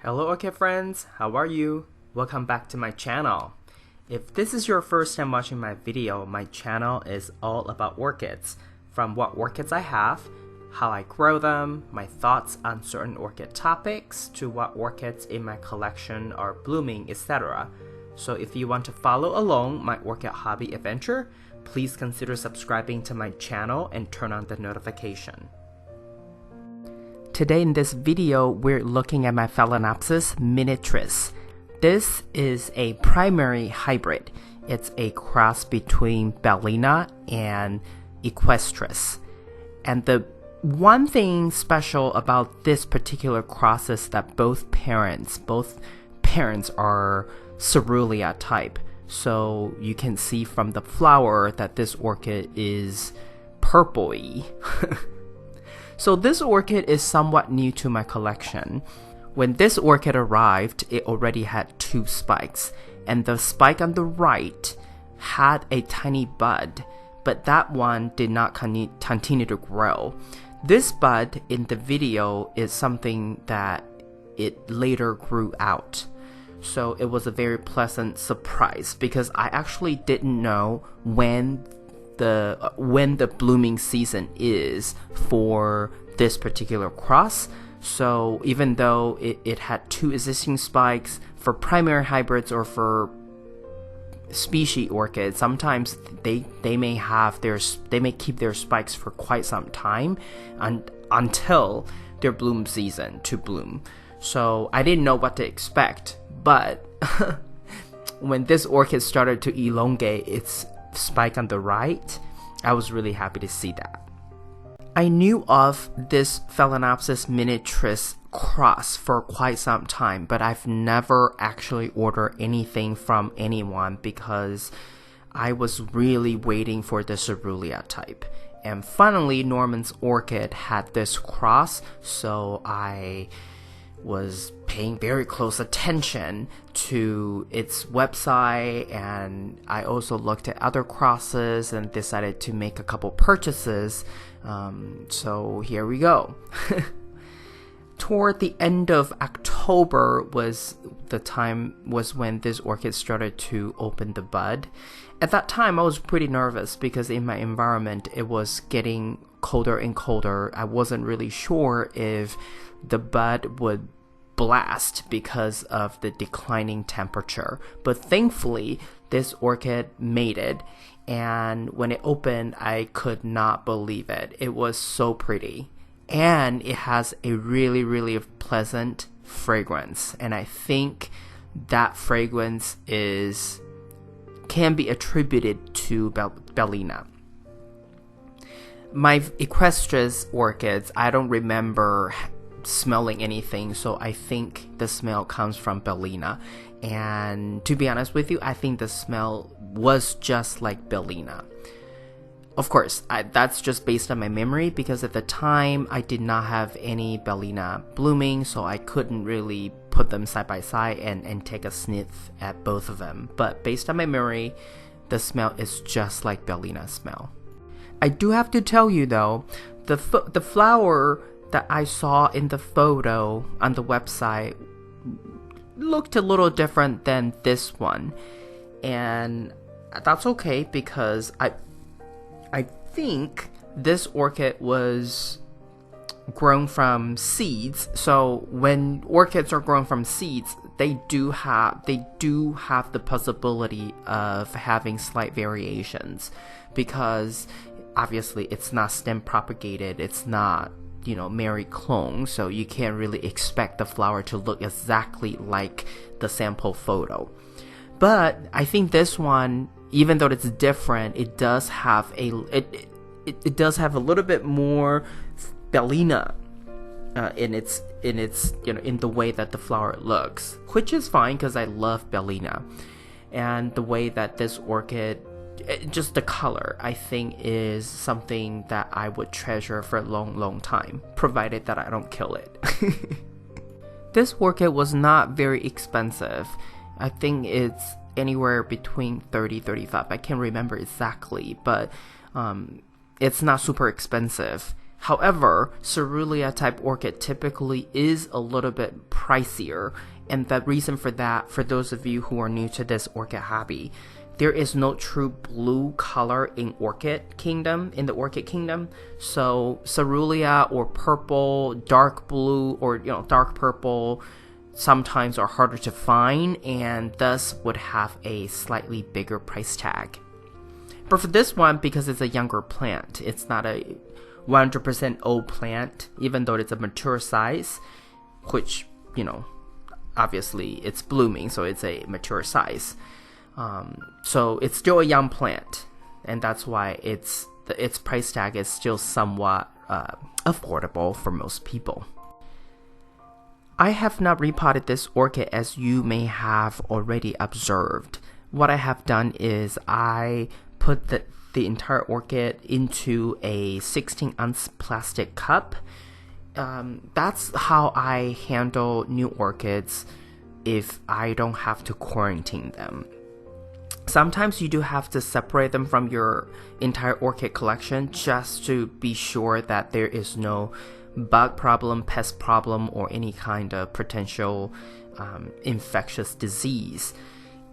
Hello Orchid friends, how are you? Welcome back to my channel. If this is your first time watching my video, my channel is all about orchids. From what orchids I have, how I grow them, my thoughts on certain orchid topics, to what orchids in my collection are blooming, etc. So if you want to follow along my orchid hobby adventure, please consider subscribing to my channel and turn on the notification. Today in this video, we're looking at my Phalaenopsis miniatris. This is a primary hybrid. It's a cross between Bellina and Equestris. And the one thing special about this particular cross is that both parents are Cerulean type. So you can see from the flower that this orchid is purpley. So this orchid is somewhat new to my collection. When this orchid arrived, it already had two spikes, and the spike on the right had a tiny bud, but that one did not continue to grow. This bud in the video is something that it later grew out. So it was a very pleasant surprise because I actually didn't know when the blooming season is for this particular cross. So even though it had two existing spikes, for primary hybrids or for species orchids, sometimes they may keep their spikes for quite some time until their bloom season to bloom. So I didn't know what to expect, but when this orchid started to elongate its spike on the right, I was really happy to see that. I knew of this Phalaenopsis miniatris cross for quite some time, but I've never actually ordered anything from anyone because I was really waiting for the Cerulean type. And finally, Norman's Orchid had this cross, so I was paying very close attention to its website, and I also looked at other crosses and decided to make a couple purchases. So here we go. Toward the end of October was when this orchid started to open the bud. At that time I was pretty nervous because in my environment it was getting colder and colder. I wasn't really sure if the bud would blast because of the declining temperature, but thankfully this orchid made it, and when it opened I could not believe it. It was so pretty, and it has a really pleasant fragrance, and I think that fragrance can be attributed to Bellina. My Equestris orchids, I don't remember smelling anything, so I think the smell comes from Bellina, and to be honest with you, I think the smell was just like Bellina. Of course, that's just based on my memory because at the time I did not have any Bellina blooming, so I couldn't really put them side by side and take a sniff at both of them, but based on my memory, the smell is just like Bellina's smell. I do have to tell you though, the flower that I saw in the photo on the website looked a little different than this one, and that's okay because I think this orchid was grown from seeds. So when orchids are grown from seeds, they do have the possibility of having slight variations because obviously it's not stem propagated, it's not Mary clone, so you can't really expect the flower to look exactly like the sample photo. But I think this one, even though it's different, it does have a little bit more Bellina in the way that the flower looks, which is fine because I love Bellina, and the way that this orchid, just the color, I think is something that I would treasure for a long time, provided that I don't kill it. This orchid was not very expensive. I think it's anywhere between $30-$35. I can't remember exactly, but it's not super expensive. However, Cerulean type orchid typically is a little bit pricier, and the reason for that, for those of you who are new to this orchid hobby, there is no true blue color in the orchid kingdom. So Cerulean or purple, dark blue, or dark purple sometimes are harder to find, and thus would have a slightly bigger price tag. But for this one, because it's a younger plant, it's not a 100% old plant, even though it's a mature size, which, obviously it's blooming, so it's a mature size. So it's still a young plant, and that's why its price tag is still somewhat affordable for most people. I have not repotted this orchid, as you may have already observed. What I have done is I put the entire orchid into a 16-ounce plastic cup. That's how I handle new orchids if I don't have to quarantine them. Sometimes you do have to separate them from your entire orchid collection just to be sure that there is no bug problem, pest problem, or any kind of potential infectious disease.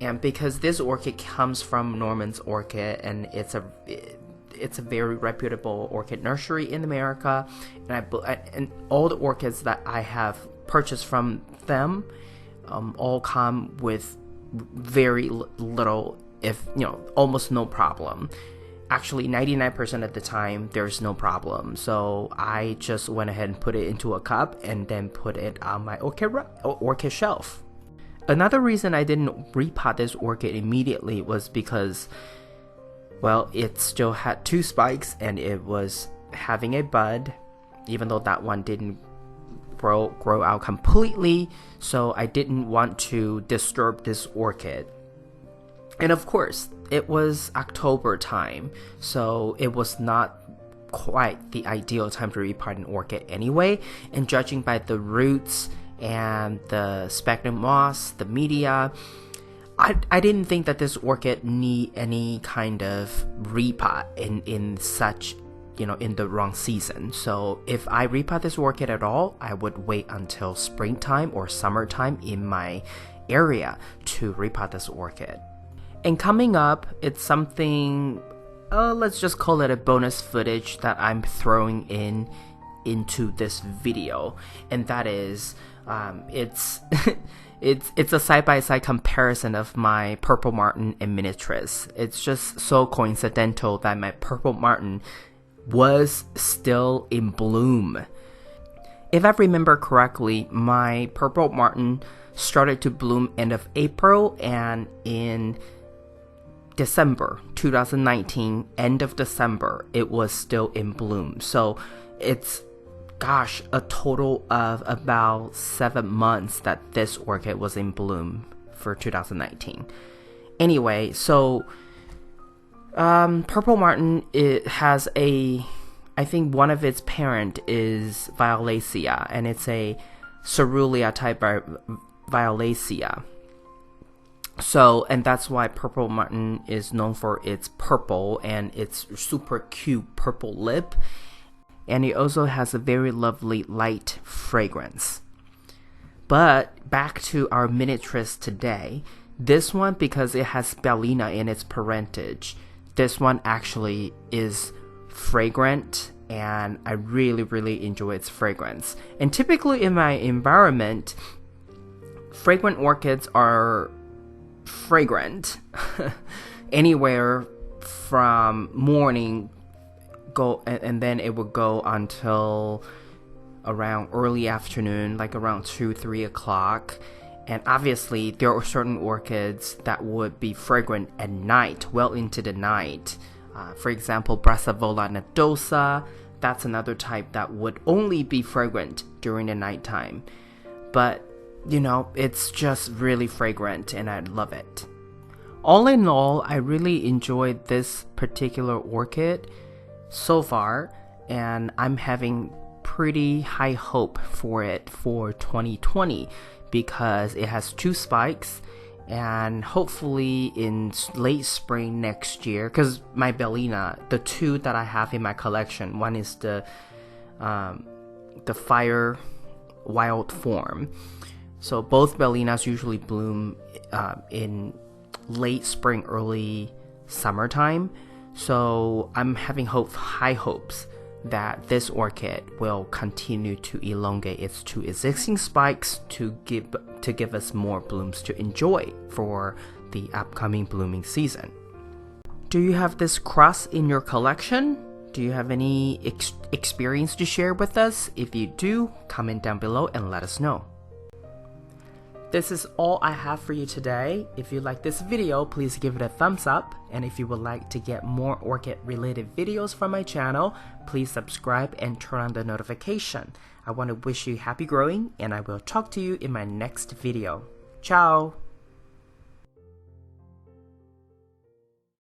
And because this orchid comes from Norman's Orchid, and it's a very reputable orchid nursery in America, and all the orchids that I have purchased from them all come with very little, if almost no problem. Actually, 99% of the time there's no problem. So I just went ahead and put it into a cup and then put it on my orchid shelf. Another reason I didn't repot this orchid immediately was because, well, it still had 2 spikes and it was having a bud, even though that one didn't grow out completely. So I didn't want to disturb this orchid. And of course, it was October time, so it was not quite the ideal time to repot an orchid anyway. And judging by the roots and the sphagnum moss, the media, I didn't think that this orchid need any kind of repot in such, in the wrong season. So if I repot this orchid at all, I would wait until springtime or summertime in my area to repot this orchid. And coming up, it's something, let's just call it a bonus footage that I'm throwing into this video, and that is, it's a side-by-side comparison of my Purple Martin and Miniatrice. It's just so coincidental that my Purple Martin was still in bloom. If I remember correctly, my Purple Martin started to bloom end of April, and in December 2019, end of December, it was still in bloom. So it's, a total of about 7 months that this orchid was in bloom for 2019. Anyway, so Purple Martin, it has I think one of its parent is Violacea, and it's a Cerulean type Violacea. So, and that's why Purple Martin is known for its purple and its super cute purple lip. And it also has a very lovely light fragrance. But back to our Miniatrice today. This one, because it has Bellina in its parentage, this one actually is fragrant, and I really, really enjoy its fragrance. And typically in my environment, fragrant orchids are fragrant anywhere from morning and then it would go until around early afternoon, like around 2-3 o'clock. And obviously there are certain orchids that would be fragrant at night, well into the night. For example, Brasov Olynyk dosa, that's another type that would only be fragrant during the nighttime. But it's just really fragrant, and I love it. All in all, I really enjoyed this particular orchid so far, and I'm having pretty high hope for it for 2020 because it has 2 spikes, and hopefully in late spring next year, because my Bellina, the 2 that I have in my collection, one is the the fire wild form. So both Bellinas usually bloom in late spring, early summertime. So I'm having high hopes that this orchid will continue to elongate its two existing spikes to give us more blooms to enjoy for the upcoming blooming season. Do you have this cross in your collection? Do you have any experience to share with us? If you do, comment down below and let us know. This is all I have for you today. If you like this video, please give it a thumbs up. And if you would like to get more orchid related videos from my channel, please subscribe and turn on the notification. I want to wish you happy growing, and I will talk to you in my next video. Ciao!